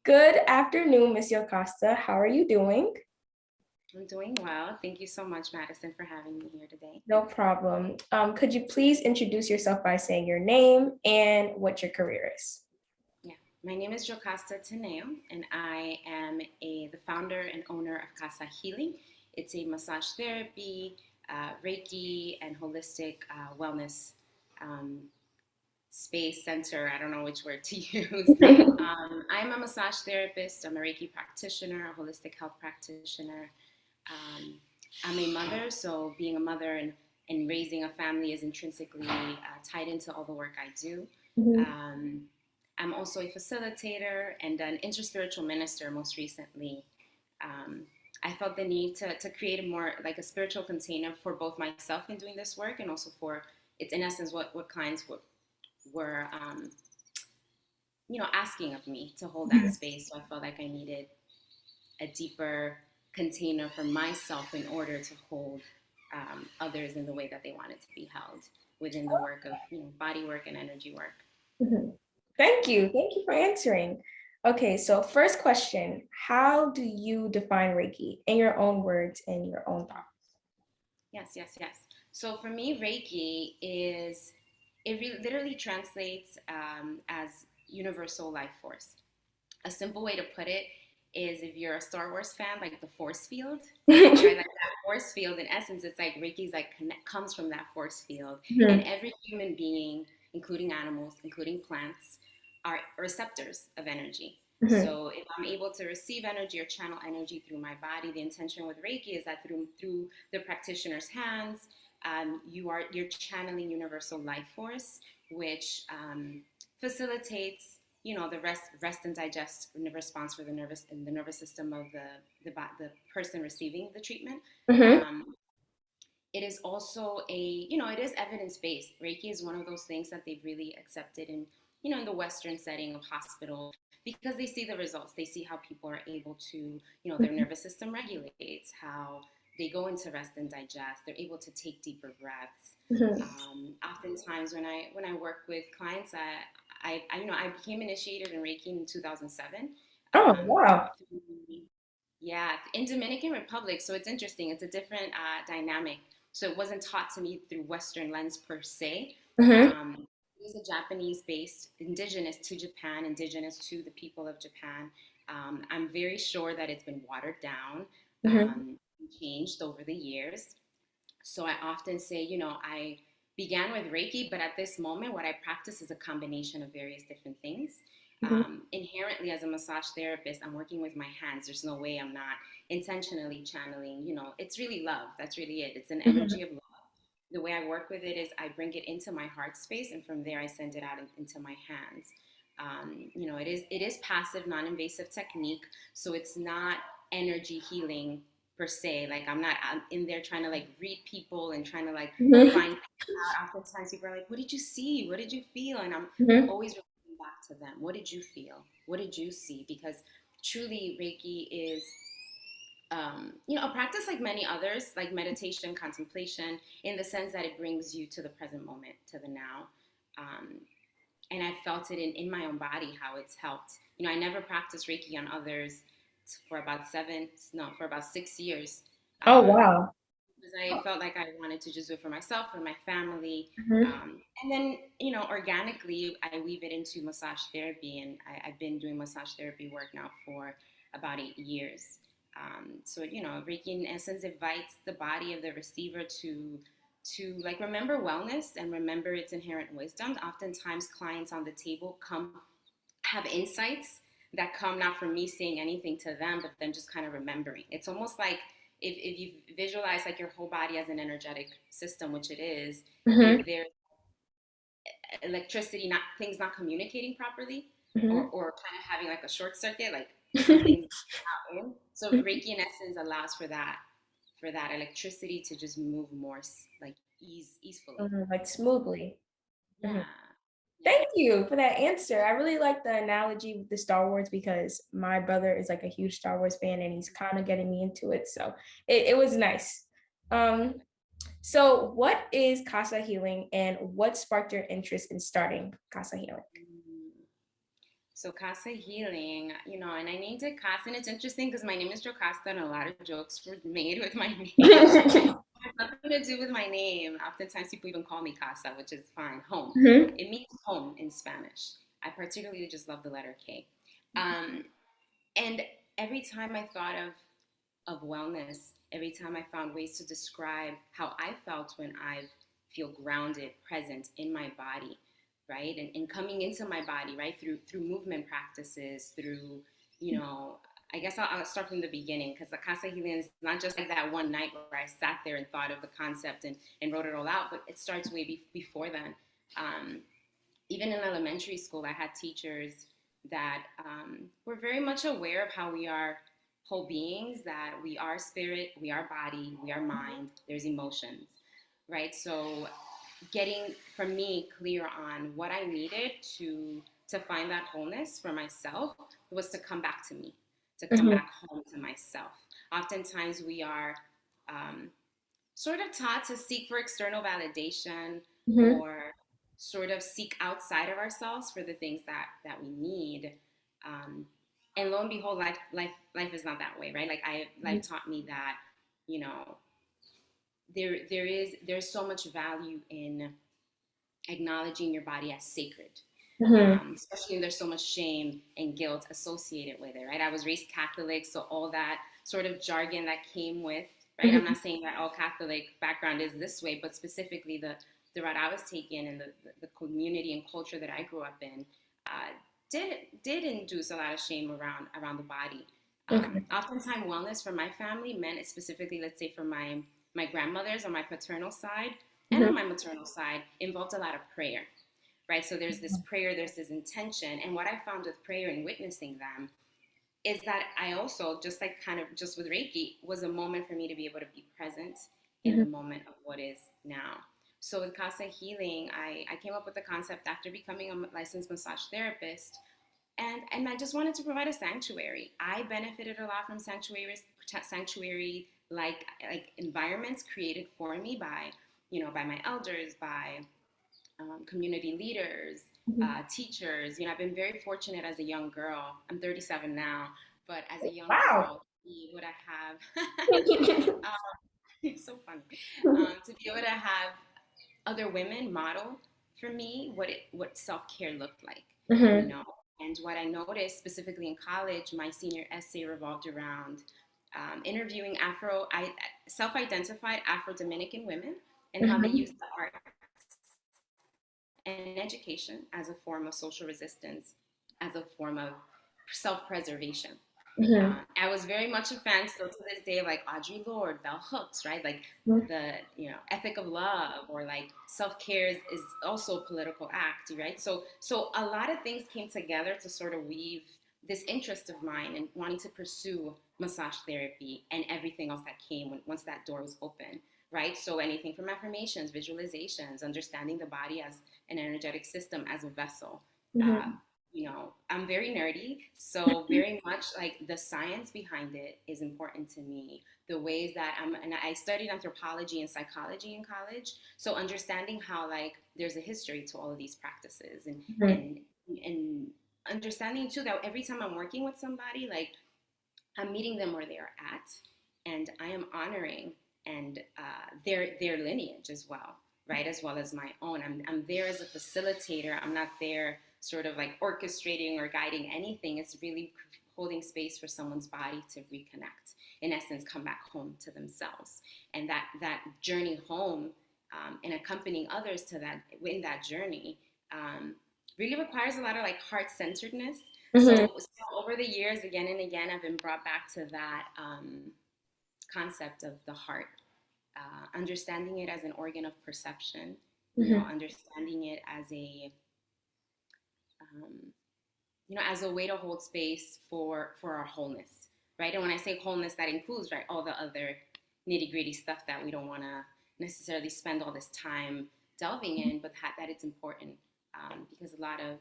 Good afternoon, Miss Yokasta. How are you doing? I'm doing well. Thank you so much, Madison, for having me here today. No problem. Could you please introduce yourself by saying your name and what your career is? Yeah, my name is Yokasta Tineo, and I am the founder and owner of Kasa Healing. It's a massage therapy, Reiki, and holistic wellness um, space center. I don't know which word to use. I'm a massage therapist. I'm a Reiki practitioner, a holistic health practitioner. Um, I'm a mother, so being a mother and raising a family is intrinsically tied into all the work I do. Mhm. Um, I'm also a facilitator and an interspiritual minister most recently. Um, I felt the need to create a more like a spiritual container for both myself in doing this work and also for it's in essence what clients were asking of me to hold that Mhm. space. So I felt like I needed a deeper container for myself in order to hold others in the way that they wanted to be held within the work of body work and energy work. Mhm. Thank you. Thank you for answering. Okay, so first question, how do you define Reiki in your own words and your own thoughts? Yes, yes, yes. So for me, Reiki is literally translates as universal life force. A simple way to put it is if you're a Star Wars fan, like the force field, right? Like that force field, in essence, it's like Reiki's like comes from that force field, and Mhm. every human being, including animals, including plants, are receptors of energy. Mhm. So if I'm able to receive energy or channel energy through my body, the intention with Reiki is that through the practitioner's hands, you're channeling universal life force, which facilitates the rest and digest response for the nervous system of the person receiving the treatment. Mhm. Um, it is also it is evidence based. Reiki is one of those things that they've really accepted in the Western setting of hospital because they see the results. They see how people are able to, their nervous system regulates, how they go into rest and digest. They're able to take deeper breaths. Mhm. Oftentimes, when I work with clients, I became initiated in Reiki in 2007. Oh, Um, wow. yeah, in Dominican Republic. So it's interesting. It's a different dynamic. So it wasn't taught to me through Western lens per se. Mhm. It was a Japanese-based, indigenous to Japan, indigenous to the people of Japan. I'm very sure that it's been watered down, Mhm. changed over the years. So I often say, I began with Reiki, but at this moment, what I practice is a combination of various different things. Mhm. Inherently, as a massage therapist, I'm working with my hands. There's no way I'm not intentionally channeling. It's really love. That's really it. It's an energy Mhm. of love. The way I work with it is I bring it into my heart space, and from there I send it out into my hands. It is passive, non-invasive technique, so it's not energy healing per se. Like I'm in there trying to like read people and trying to like Mhm. find things out. Oftentimes people are like, "What did you see? What did you feel?" And I'm Mhm. always referring back to them. What did you feel? What did you see? Because truly, Reiki is a practice like many others, like meditation, contemplation, in the sense that it brings you to the present moment, to the now. Um, and I felt it in my own body how it's helped. I never practiced Reiki on others for about for about 6 years. Oh, Um, wow. because I felt like I wanted to just do it for myself, for my family. Mhm. And then, organically, I weave it into massage therapy. And I've been doing massage therapy work now for about 8 years. So, Reiki in essence invites the body of the receiver to like remember wellness and remember its inherent wisdom. Oftentimes clients on the table have insights that come not from me saying anything to them, but them just kind of remembering. It's almost like if you visualize like your whole body as an energetic system, which it is, Mhm. if there's electricity, not things not communicating properly, or, Mhm. or kind of having like a short circuit, like some things out in. So Reiki in essence allows for that electricity to just move more like easefully. Mhm. Like smoothly. Mhm. Yeah, yeah. Thank you for that answer. I really like the analogy with the Star Wars because my brother is like a huge Star Wars fan and he's kind of getting me into it. So it was nice. Um, so what is Casa Healing and what sparked your interest in starting Casa Healing? Mm. So Kasa Healing, and I named it Kasa, and it's interesting because my name is Yokasta, and a lot of jokes were made with my name. It has nothing to do with my name. Oftentimes people even call me Casa, which is fine. Home. Mhm. It means home in Spanish. I particularly just love the letter K. Um, and every time I thought of wellness, every time I found ways to describe how I felt when I feel grounded, present in my body, right? And coming into my body, right? Through movement practices, through, you know, I guess I'll start from the beginning because the Casa Healing is not just like that one night where I sat there and thought of the concept and wrote it all out, but it starts way before then. Um, Even in elementary school, I had teachers that were very much aware of how we are whole beings, that we are spirit, we are body, we are mind, there's emotions, right? So getting from me clear on what I needed to find that wholeness for myself was to come back to me, to come Mhm. back home to myself. Oftentimes we are um, sort of taught to seek for external validation Mhm. or sort of seek outside of ourselves for the things that we need. Um, and lo and behold, life is not that way, right? Like life taught me that, you know, there's so much value in acknowledging your body as sacred. Mhm. Especially when there's so much shame and guilt associated with it, right? I was raised Catholic, so all that sort of jargon that came with, right? I'm Mhm. not saying that all Catholic background is this way, but specifically the route I was taking and the community and culture that I grew up in uh, did induce a lot of shame around the body. Okay. Oftentimes, wellness for my family meant it specifically, let's say, for my grandmothers on my paternal side and on Mhm. my maternal side, involved a lot of prayer, right? So there's this prayer, there's this intention. And what I found with prayer and witnessing them is that I also, just like kind of just with Reiki, was a moment for me to be able to be present in Mhm. the moment of what is now. So with Casa Healing, I came up with the concept after becoming a licensed massage therapist. And I just wanted to provide a sanctuary. I benefited a lot from sanctuary like environments created for me by by my elders, by community leaders, Mhm. teachers. I've been very fortunate as a young girl. I'm 37 now, but as a young Wow. girl, to be able to have, it's so funny, to be able to have other women model for me what self care looked like, you Mhm. know. And what I noticed specifically in college, my senior essay revolved around interviewing self-identified Afro Dominican women and how they Mhm. use the art and education as a form of social resistance, as a form of self-preservation. Mhm. I was very much a fan still to this day of like Audre Lorde, Bell Hooks, right? Like Mhm. the ethic of love, or like self-care is also a political act, right? So a lot of things came together to sort of weave this interest of mine and wanting to pursue massage therapy and everything else that came once that door was open, right? So anything from affirmations, visualizations, understanding the body as an energetic system, as a vessel. Uh, Mhm. I'm very nerdy, so very much like the science behind it is important to me. The ways that and I studied anthropology and psychology in college, so understanding how like there's a history to all of these practices, Mhm. and understanding too that every time I'm working with somebody, like I'm meeting them where they are at, and I am honoring and their lineage as well, right? As well as my own. I'm there as a facilitator. I'm not there sort of like orchestrating or guiding anything. It's really holding space for someone's body to reconnect. In essence, come back home to themselves, and that journey home and accompanying others to that in that journey. Really requires a lot of like heart centeredness. Mhm. So over the years, again and again, I've been brought back to that concept of the heart, understanding it as an organ of perception, Mhm. understanding it um, as a way to hold space for our wholeness, right? And when I say wholeness, that includes right all the other nitty gritty stuff that we don't want to necessarily spend all this time delving in, but that it's important because a lot of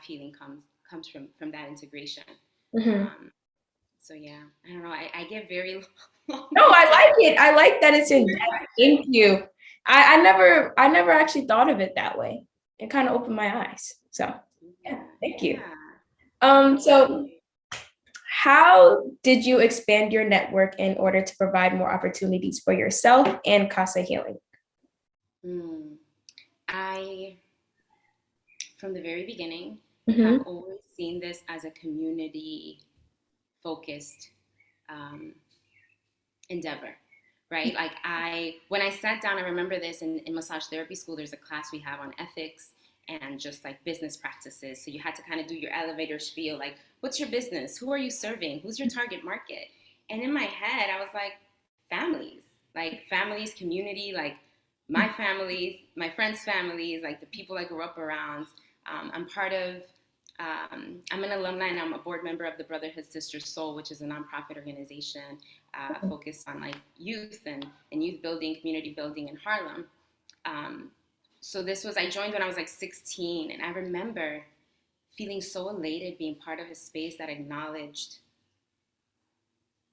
healing comes from that integration. Mhm. Um, so yeah, I don't know. I get very No, I long-winded. like it. I like that it's in depth. Thank you. I never actually thought of it that way. It kind of opened my eyes. So, yeah, Yeah, thank you. yeah. So how did you expand your network in order to provide more opportunities for yourself and Casa Healing? Mm. I, from the very beginning, have Mhm, always seen this as a community focused um, endeavor, right? Like when I sat down, I remember this in massage therapy school, there's a class we have on ethics and just like business practices. So you had to kind of do your elevator spiel, like, what's your business? Who are you serving? Who's your target market? And in my head, I was like families, community, like my families, my friends' families, like the people I grew up around. I'm part of I'm an alumni and I'm a board member of the Brotherhood Sisters Soul, which is a nonprofit organization focused on like youth and youth building, community building in Harlem. Um, so I joined when I was like 16, and I remember feeling so elated being part of a space that acknowledged,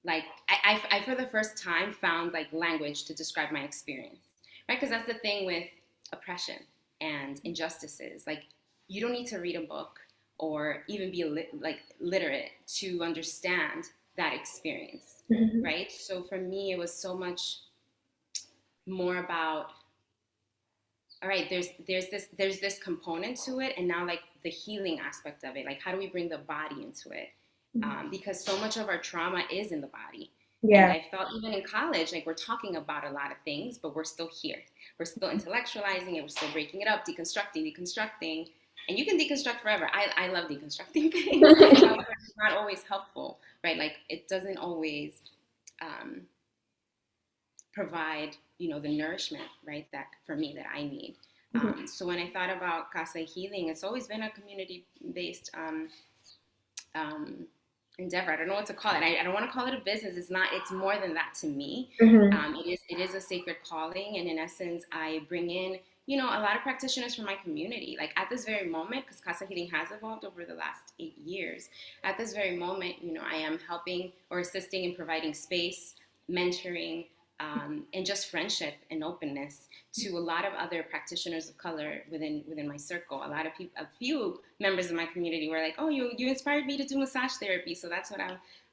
like, I for the first time found like language to describe my experience, right? Because that's the thing with oppression and injustices. Like, you don't need to read a book or even be like literate to understand that experience, mhm, right? So for me, it was so much more about, all right, there's this component to it, and now like the healing aspect of it, like how do we bring the body into it, mhm. because so much of our trauma is in the body. And Yeah. I felt even in college, like we're talking about a lot of things, but we're still here, we're still intellectualizing it, we're still breaking it up, deconstructing, and you can deconstruct forever. I love deconstructing things. However, it's not always helpful, right? Like it doesn't always um, provide, the nourishment, right, that for me that I need. Mhm, So when I thought about Kasa Healing, it's always been a community based um, endeavor. I don't know what to call it. I don't want to call it a business. It's not. It's more than that to me. mhm, It is a sacred calling, and in essence, I bring in a lot of practitioners from my community. Like at this very moment, because Casa Healing has evolved over the last 8 years. At this very moment, I am helping or assisting in providing space, mentoring, and just friendship and openness to a lot of other practitioners of color within my circle. A lot of people, a few members of my community were like, "Oh, you inspired me to do massage therapy, so that's what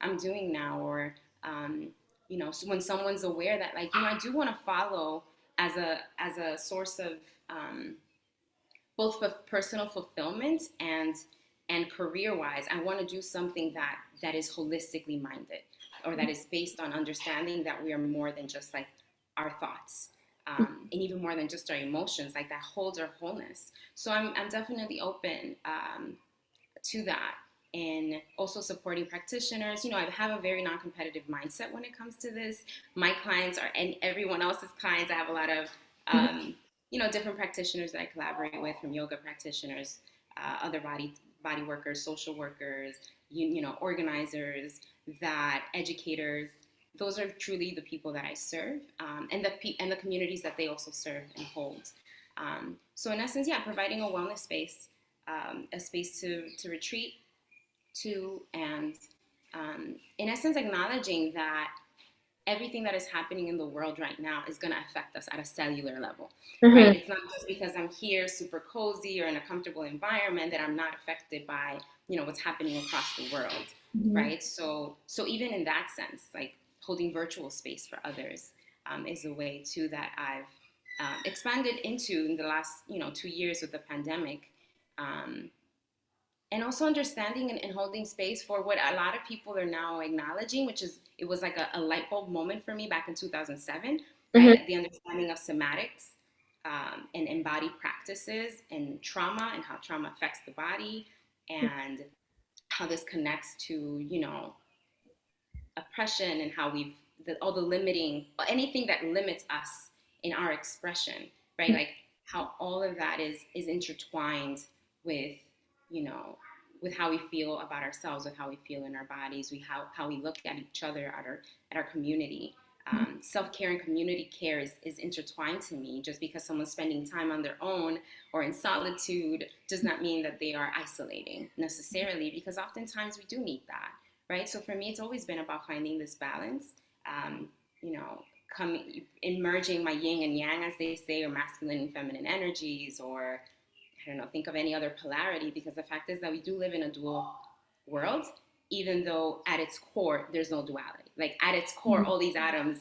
I'm doing now." Or so when someone's aware that, like, I do want to follow as a source of um, both for personal fulfillment and career wise, I want to do something that is holistically minded, or that is based on understanding that we are more than just like our thoughts, and even more than just our emotions, like that holds our wholeness. So I'm definitely open to that, and also supporting practitioners. I have a very non-competitive mindset when it comes to this. My clients are, and everyone else's clients. I have a lot of different practitioners that I collaborate with, from yoga practitioners, other body workers, social workers, organizers, that educators. Those are truly the people that I serve, and the communities that they also serve and hold. So in essence, yeah, providing a wellness space, a space to retreat to, and in essence, acknowledging that everything that is happening in the world right now is going to affect us at a cellular level, right? mhm, It's not just because I'm here super cozy or in a comfortable environment that I'm not affected by what's happening across the world, mhm, right? So even in that sense, like holding virtual space for others is a way too that I've expanded into in the last 2 years with the pandemic. Um, and also understanding and holding space for what a lot of people are now acknowledging, which is, it was like a light bulb moment for me back in 2007, right? mhm, Like the understanding of somatics, and embodied practices and trauma, and how trauma affects the body, and how this connects to oppression, and how all the limiting, anything that limits us in our expression, right? Like how all of that is intertwined with, you know, with how we feel about ourselves, with how we feel in our bodies, how we look at each other, at our community. Self-care and community care is intertwined to me. Just because someone's spending time on their own or in solitude does not mean that they are isolating necessarily, because oftentimes we do need that, right? So for me, it's always been about finding this balance, um, you know, coming in merging my yin and yang, as they say, or masculine and feminine energies, or I don't know, think of any other polarity, because the fact is that we do live in a dual world, even though at its core there's no duality. Like at its core, Mhm. all these atoms,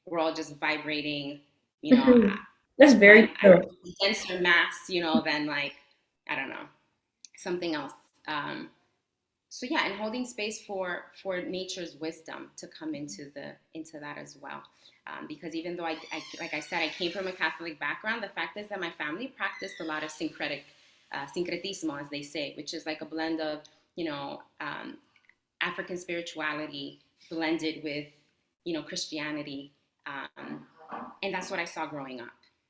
we're all just vibrating. You know, Mhm. That's very I'm true. denser mass, than like I don't know, something else. Um, so yeah, and holding space for nature's wisdom to come into that as well. Because even though I like I said, I came from a Catholic background, the fact is that my family practiced a lot of syncretismo, as they say, which is like a blend of African spirituality blended with Christianity, and that's what I saw growing up.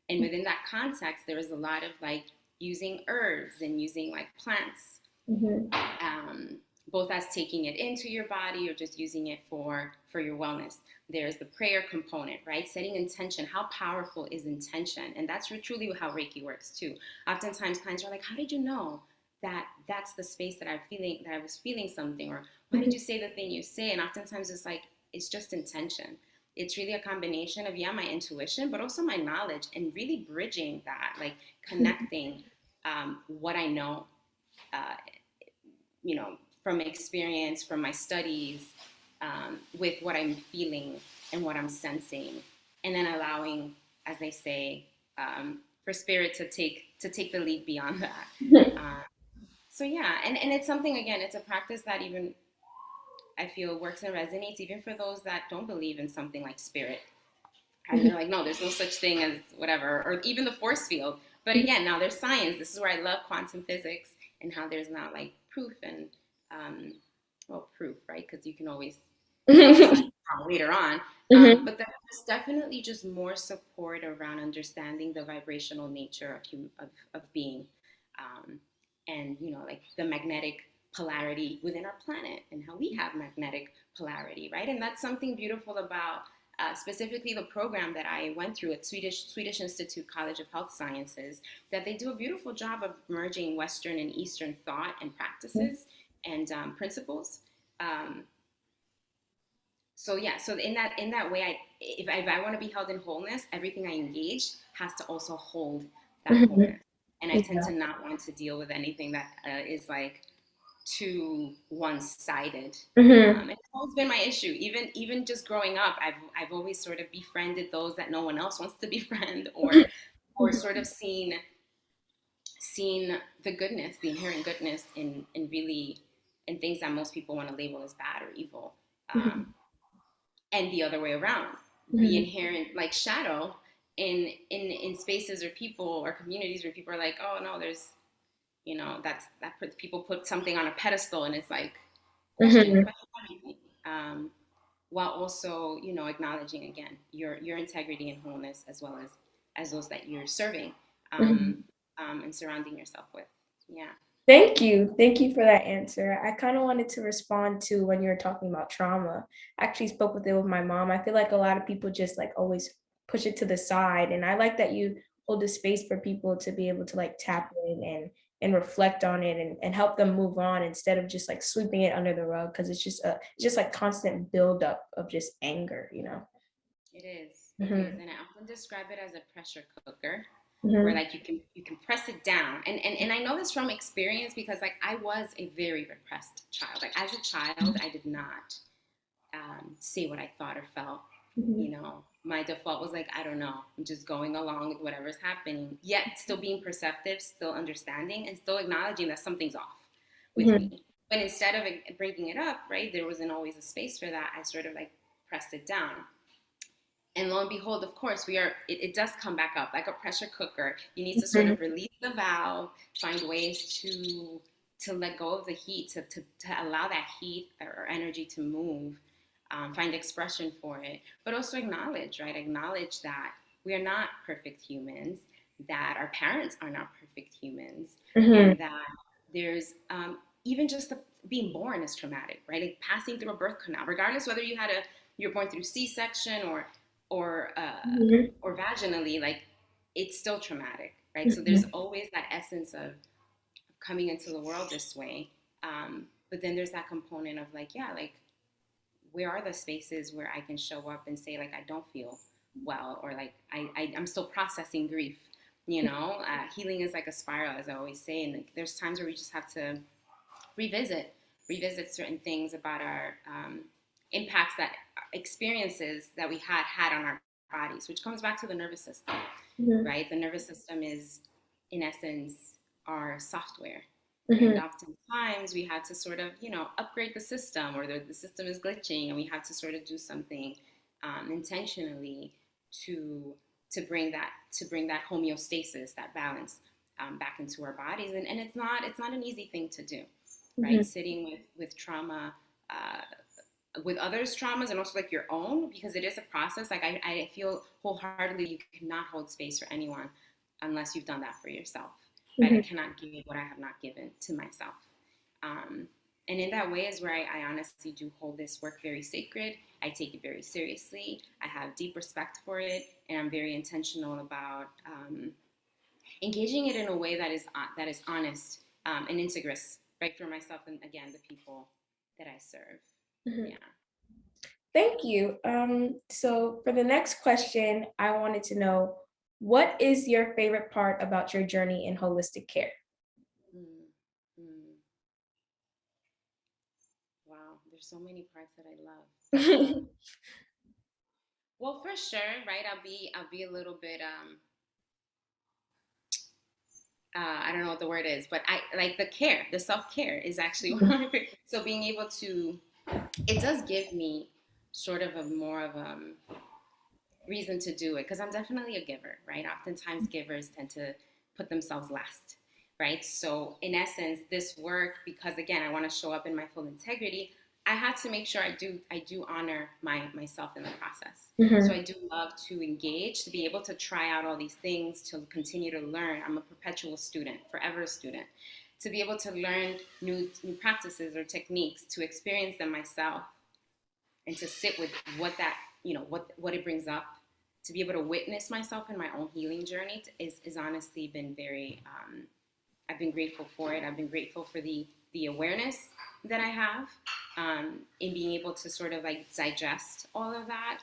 And within that context, there was a lot of like using herbs and using like plants, Mhm. um, both as taking it into your body or just using it for your wellness. There's the prayer component, right? Setting intention. How powerful is intention? And that's truly how Reiki works too. Oftentimes, clients are like, "How did you know that that's the space that I was feeling something?" Or why did Mhm. you say the thing you say? And oftentimes, it's like it's just intention. It's really a combination of my intuition, but also my knowledge, and really bridging that, like connecting what I know uh, from experience, from my studies, with what I'm feeling and what I'm sensing, and then allowing, as they say, for spirit to take the lead beyond that. So yeah, and it's something, again, it's a practice that even I feel works and resonates even for those that don't believe in something like spirit. And they're like, no, there's no such thing as whatever, or even the force field. But again, now there's science. This is where I love quantum physics and how there's now like proof and, um, well, proof, right? Because you can always prove something wrong later on. Mhm. But there's definitely just more support around understanding the vibrational nature of being, um, and like the magnetic polarity within our planet and how we have magnetic polarity, right? And that's something beautiful about specifically the program that I went through at Swedish Institute College of Health Sciences, that they do a beautiful job of merging Western and Eastern thought and practices and principles. Um, so yeah, so in that way, if I want to be held in wholeness, everything I engage has to also hold that Mhm. wholeness. And I tend Yeah. to not want to deal with anything that is like too one-sided. Mhm. And it's always been my issue. Even just growing up, I've always sort of befriended those that no one else wants to befriend, or Mhm. sort of seen the goodness, the inherent goodness in really in things that most people want to label as bad or evil, um, Mhm. and the other way around, the Mhm. inherent like shadow in spaces or people or communities where people are like, oh no, there's people put something on a pedestal, and it's like Mhm. question everything, while also acknowledging again your integrity and wholeness, as well as those that you're serving, um, Mhm. and surrounding yourself with. Yeah. Thank you. Thank you for that answer. I kind of wanted to respond to when you were talking about trauma. I actually spoke with it with my mom. I feel like a lot of people just like always push it to the side. And I like that you hold a space for people to be able to like tap in and reflect on it and help them move on instead of just like sweeping it under the rug because it's just like constant buildup of just anger, you know. It is. It is, Hmm. and I often describe it as a pressure cooker, where Hmm. like you can press it down, and I know this from experience, because like I was a very repressed child. Like as a child, I did not say what I thought or felt. Hmm. My default was like, I don't know, I'm just going along with whatever's happening, yet still being perceptive, still understanding, and still acknowledging that something's off with Hmm. me. But instead of breaking it up, right, there wasn't always a space for that. I sort of like pressed it down. And lo and behold, of course, it does come back up like a pressure cooker. You need to sort of release the valve, find ways to let go of the heat, to allow that heat or energy to move, find expression for it, but also acknowledge, right? Acknowledge that we are not perfect humans, that our parents are not perfect humans, Hmm. and that there's even just being born is traumatic, right? Like passing through a birth canal, regardless whether you're born through C-section or Hmm. or vaginally, like it's still traumatic, right? So there's Hmm. always that essence of coming into the world this way. But then there's that component of like, yeah, like where are the spaces where I can show up and say like I don't feel well, or like I'm still processing grief. Healing is like a spiral, as I always say, and like, there's times where we just have to revisit revisit certain things about our impacts that experiences that we had on our bodies, which comes back to the nervous system, Mhm. right? The nervous system is, in essence, our software. And Mhm. oftentimes we had to sort of, upgrade the system, or the system is glitching, and we have to sort of do something intentionally to to bring that homeostasis, that balance, back into our bodies. And it's not an easy thing to do, right? Mhm. Sitting with trauma, with others' traumas, and also like your own, because it is a process. Like I feel wholeheartedly you cannot hold space for anyone unless you've done that for yourself, right? I Mhm. cannot give what I have not given to myself. Um, and in that way is where I honestly do hold this work very sacred. I take it very seriously. I have deep respect for it, and I'm very intentional about engaging it in a way that is honest, and integrous, right, for myself and again the people that I serve. Mhm. Yeah. Thank you. So for the next question, I wanted to know, what is your favorite part about your journey in holistic care? Mm, mm. Wow, there's so many parts that I love. Well, for sure, right? I'll be a little bit I don't know what the word is, but I like the care, the self care is actually one of my favorite. So being able to, it does give me sort of a more of reason to do it, because I'm definitely a giver, right? Oftentimes givers tend to put themselves last, right? So in essence, this work, because again, I want to show up in my full integrity, I had to make sure I do honor myself in the process. So Mhm. I do love to engage, to be able to try out all these things, to continue to learn. I'm a perpetual student, forever a student. To be able to learn new practices or techniques, to experience them myself, and to sit with what that, what it brings up, to be able to witness myself in my own healing journey is honestly been very I've been grateful for it. I've been grateful for the awareness that I have, in being able to sort of like digest all of that,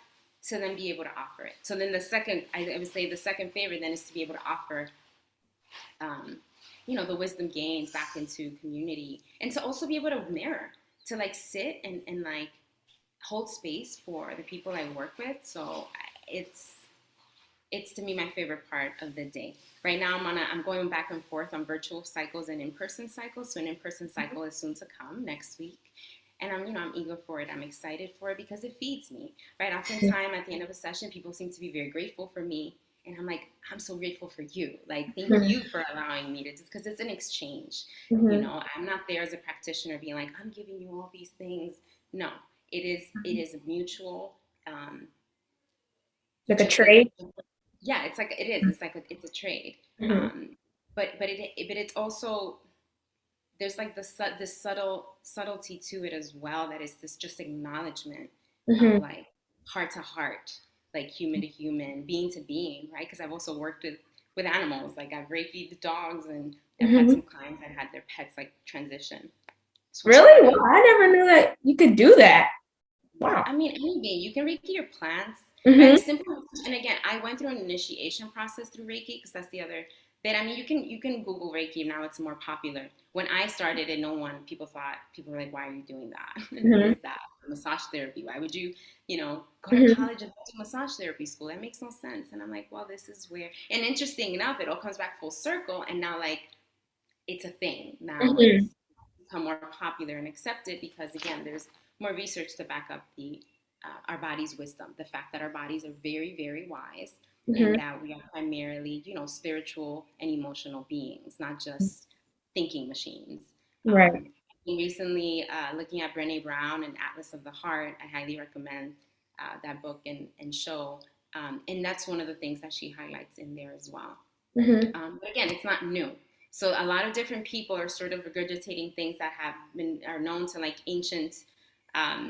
to then be able to offer it. So then the second, I would say the second favorite then is to be able to offer, um, the wisdom gains back into community, and to also be able to mirror, to like sit and like hold space for the people I work with. So it's to me my favorite part of the day. Right now I'm going back and forth on virtual cycles and in-person cycles. So an in-person cycle is soon to come next week. And I'm eager for it. I'm excited for it because it feeds me. Right. Oftentimes at the end of a session, people seem to be very grateful for me. And I'm like, I'm so grateful for you. Like, thank Mhm. you for allowing me to, because it's an exchange. Mhm. I'm not there as a practitioner being like, I'm giving you all these things. No, it is mutual. Um, Like a just as trade? yeah, it's like it is. It's a trade. Mhm. Um, but it's also, there's like this subtlety to it as well. That is this just acknowledgement of Mhm. like heart to heart, like human to human, being to being, right? Because I've also worked with animals. Like I've reiki'd dogs, and I've had some Mhm. clients that had their pets like transition. So it's Really? part Wow, of, I never knew that you could do that. Wow. I mean, anything. You can Reiki your plants, right? Mhm. As simple. And again, I went through an initiation process through Reiki, because that's the other bit. I mean, you can Google Reiki now; it's more popular. When I started it, people were like, "Why are you doing that? What Mhm. is that? Massage therapy? Why would you, go to Mhm. college and go to massage therapy school? That makes no sense." And I'm like, "Well, this is where." And interesting enough, it all comes back full circle, and now like it's a thing. Now Mhm. it's become more popular and accepted because again, there's more research to back up the our body's wisdom, the fact that our bodies are very, very wise, and Mhm. that we are primarily, spiritual and emotional beings, not just thinking machines. Right. Recently, looking at Brené Brown and Atlas of the Heart, I highly recommend that book and show. And that's one of the things that she highlights in there as well. Mhm. But again, it's not new. So a lot of different people are sort of regurgitating things that are known to like ancient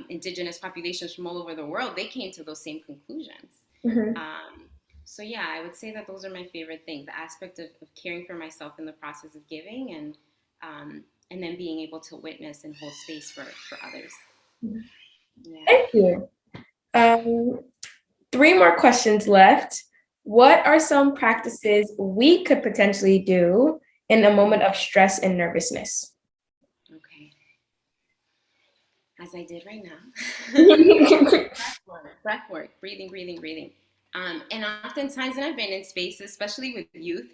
indigenous populations from all over the world. They came to those same conclusions. Mhm. Um, so yeah, I would say that those are my favorite things: the aspect of caring for myself in the process of giving, and then being able to witness and hold space for others. Yeah. Thank you. Um, Three more questions left. What are some practices we could potentially do in a moment Mm, of stress and nervousness? okay. as I did right now. Breath work, breathing, breathing, breathing. And oftentimes, and I've been in spaces, especially with youth,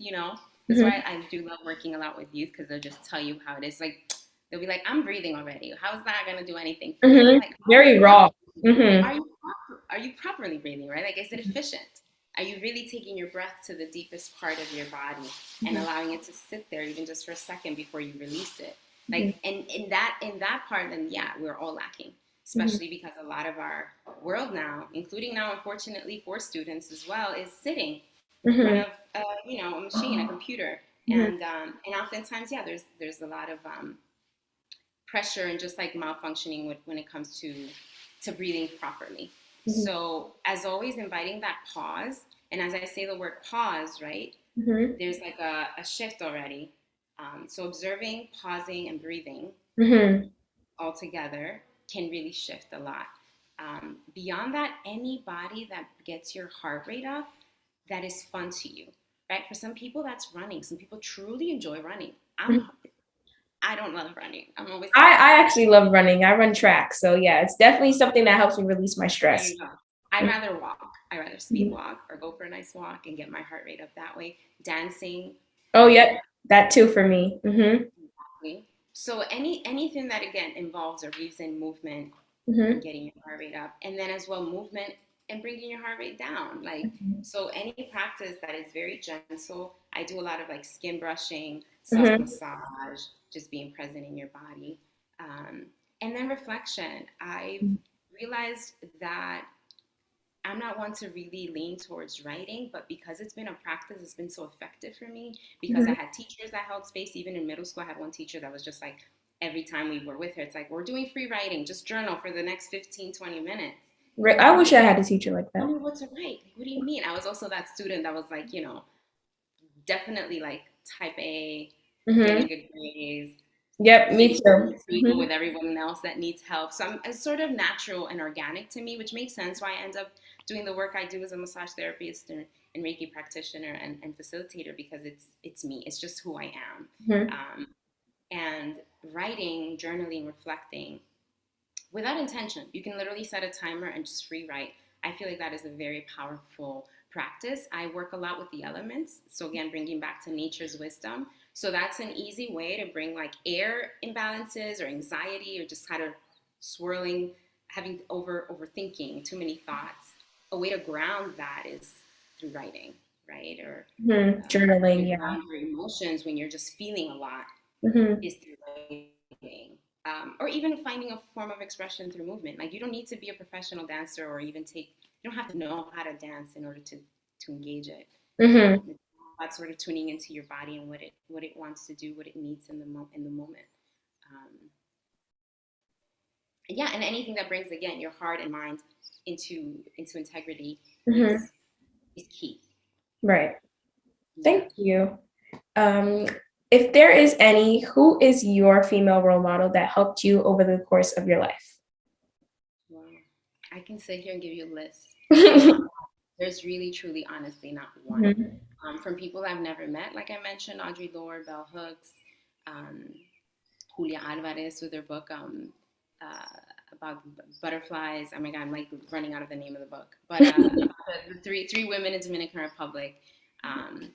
that's Mhm. why I do love working a lot with youth because they'll just tell you how it is. Like, they'll be like, I'm breathing already. How's that going to do anything for me? And I'm Mhm. like, Very raw. Mhm. are you properly breathing, right? Like, is it efficient? Are you really taking your breath to the deepest part of your body and Mhm. allowing it to sit there even just for a second before you release it? Mhm. Like, and in that part, then yeah, we're all lacking, Mhm. especially because a lot of our world now, including now, unfortunately, for students as well, is sitting in front Mhm. of a machine, a computer, Mhm. and oftentimes, yeah, there's a lot of pressure and just like malfunctioning when it comes to breathing properly. Mhm. So as always, inviting that pause, and as I say the word pause, right, Mhm. there's like a shift already. So observing, pausing, and breathing Mhm. all together can really shift a lot. Beyond that, any body that gets your heart rate up, that is fun to you, right? For some people, that's running. Some people truly enjoy running. Mhm. I don't love running. I'm always like, I actually love running. I run track. So yeah, it's definitely something that helps me release my there stress. you go. I'd rather walk. I'd rather speed Mhm. walk or go for a nice walk and get my heart rate up that way. Dancing, Oh, right? yep. That too for me. Mhm. Exactly. So anything that again involves or weaves in movement and Mhm. getting your heart rate up, and then as well movement and bringing your heart rate down. Like Mhm. so, any practice that is very gentle. I do a lot of like skin brushing, self Mhm. massage, just being present in your body, um, and then reflection. I've Mhm. realized that I'm not one to really lean towards writing, but because it's been a practice, it's been so effective for me. Because I Mhm. had teachers that held space, even in middle school, I had one teacher that was just like, every time we were with her, it's like, we're doing free writing, just journal for the next 15, 20 minutes. I wish I had a teacher like Tell that. me what to write. Like, what do you mean? I was also that student that was like, definitely like type A, Mhm. getting good grades, Yep, me sitting at too. the table Mhm. with everyone else that needs help. So it's sort of natural and organic to me, which makes sense why I end up doing the work I do as a massage therapist and Reiki practitioner and facilitator because it's me. It's just who I am. Mhm. Um, and writing, journaling, reflecting without intention. You can literally set a timer and just free write. I feel like that is a very powerful practice. I work a lot with the elements. So again, bringing back to nature's wisdom. So that's an easy way to bring like air imbalances or anxiety or just kind of swirling, having overthinking, too many thoughts. A way to ground that is through writing, right? Or Mhm. a way to Journaling, yeah. ground your emotions when you're just feeling a lot Mhm. is through writing. Or even finding a form of expression through movement. Like you don't need to be a professional dancer or even you don't have to know how to dance in order to engage it. Mhm. It's about sort of tuning into your body and what it wants to do, what it needs in the moment. Um, yeah, and anything that brings again your heart and mind into integrity Mhm. is key. Right. Yeah. Thank you. Um, if there is any, who is your female role model that helped you over the course of your life? Wow. I can sit here and give you a list. There's not Mhm. there's really, truly, honestly, not one. From people I've never met, like I mentioned, Audre Lorde, Bell Hooks, um, Julia Alvarez with her book uh, about butterflies. Oh my God, I'm like running out of the name of the book. But about the three women in Dominican Republic um,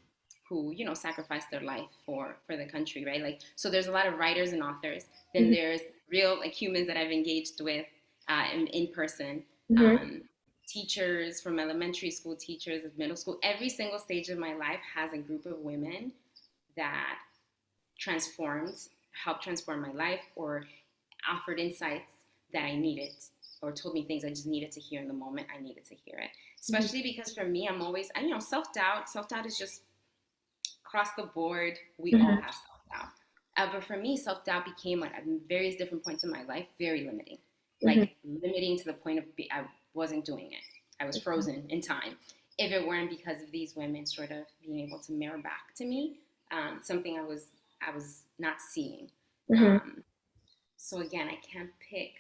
who sacrificed their life for the country, right? Like so, there's a lot of writers and authors. Then Mhm. there's real like humans that I've engaged with in person. Mhm. Um, Teachers from elementary school, teachers of middle school, every single stage of my life has a group of women that transformed, helped transform my life, or offered insights that I needed, or told me things I just needed to hear in the moment I needed to hear it. Mhm. Especially because for me, I'm always, self doubt. Self doubt is just across the board. We all Mhm. have self doubt. But for me, self doubt became at various different points in my life very limiting, Mhm. like limiting to the point of I wasn't doing it. I was frozen in time. If it weren't because of these women sort of being able to mirror back to me something I was not seeing. Mhm. Um, so again, I can't pick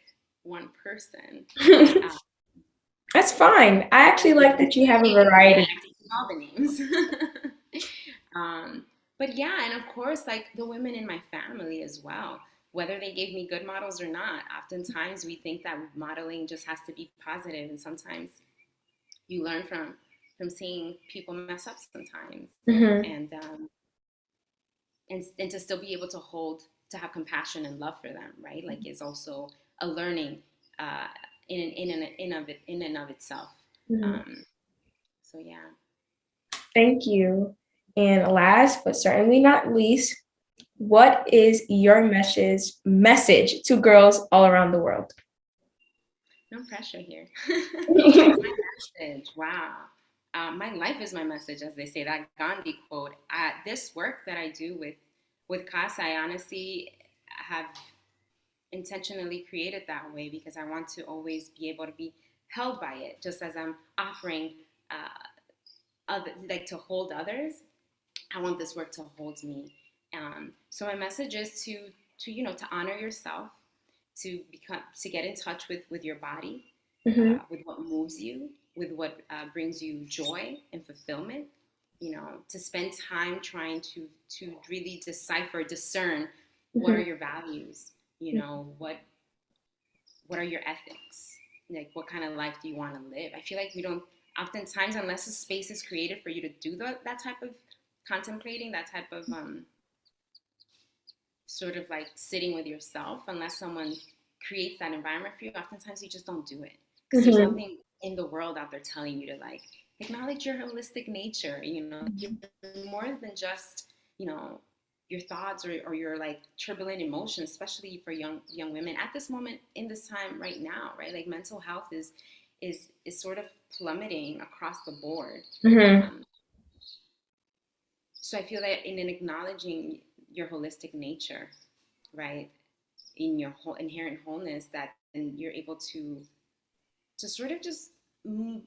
one person. Uh, That's fine. I actually like that you have a I variety. have to see all the names. um, but yeah, and of course, like the women in my family as well. whether they gave me good models or not. Oftentimes we think that modeling just has to be positive, and sometimes you learn from seeing people mess up sometimes, Mm-hmm. and and to still be able to hold, to have compassion and love for them, right? Like it's also a learning uh, in and of itself. Mm-hmm. Um, so yeah. Thank you. And last but certainly not least, what is your message to girls all around the world? No pressure here. My message, wow. My life is my message, as they say, that Gandhi quote. This work that I do with Kasa, I honestly have intentionally created that way because I want to always be able to be held by it, just as I'm offering like to hold others. I want this work to hold me. So my message is to to honor yourself, to become, to get in touch with your body, Mm-hmm. with what moves you, with what brings you joy and fulfillment. To spend time trying to really decipher, discern what are Mm-hmm. your values. What are your ethics? Like, what kind of life do you want to live? I feel like we don't, oftentimes, unless a space is created for you to do that type of contemplating, that type of sort of like sitting with yourself, unless someone creates that environment for you, oftentimes you just don't do it because there's Mm-hmm. nothing in the world out there telling you to like acknowledge your holistic nature. You're more than just you know your thoughts or your like turbulent emotions, especially for young women at this moment in this time right now, right? Like mental health is sort of plummeting across the board. Mm-hmm. um, so I feel that in acknowledging your holistic nature, right, in your whole inherent wholeness, that then you're able to sort of just mm,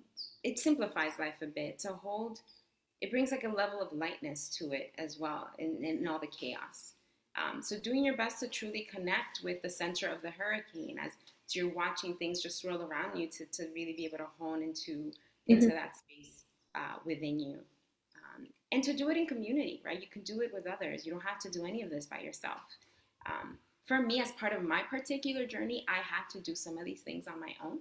it simplifies life a bit to hold. It brings like a level of lightness to it as well in all the chaos. So doing your best to truly connect with the center of the hurricane as you're watching things just swirl around you, to really be able to hone into Mm-hmm. that space within you. And to do it in community, right? You can do it with others. You don't have to do any of this by yourself. Um, for me, as part of my particular journey, I had to do some of these things on my own.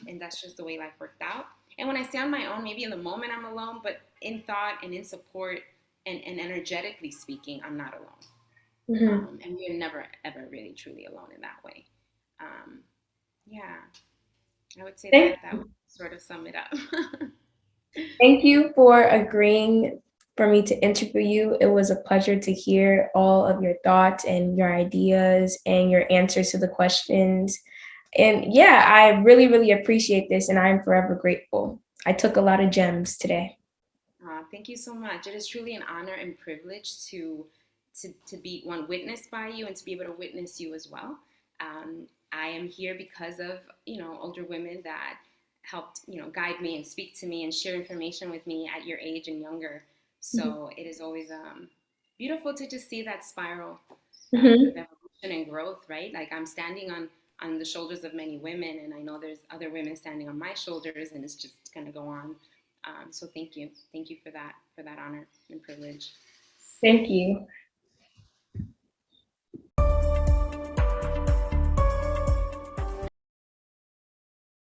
And that's just the way life worked out. And when I say on my own, maybe in the moment I'm alone, but in thought and in support and energetically speaking, I'm not alone. Mm-hmm. And we're never, ever really truly alone in that way. Um, yeah, I would say Thank that would sort of sum it up. Thank you for agreeing for me to interview you. It was a pleasure to hear all of your thoughts and your ideas and your answers to the questions. And yeah, I really, really appreciate this, and I'm forever grateful. I took a lot of gems today. Thank you so much. It is truly an honor and privilege to be one witnessed by you and to be able to witness you as well. I am here because of older women that helped guide me and speak to me and share information with me at your age and younger. Mhm. So it is always beautiful to just see that spiral of Mhm. evolution and growth, right? Like I'm standing on the shoulders of many women, and I know there's other women standing on my shoulders, and it's just going to go on. So thank you for that honor and privilege. Thank you.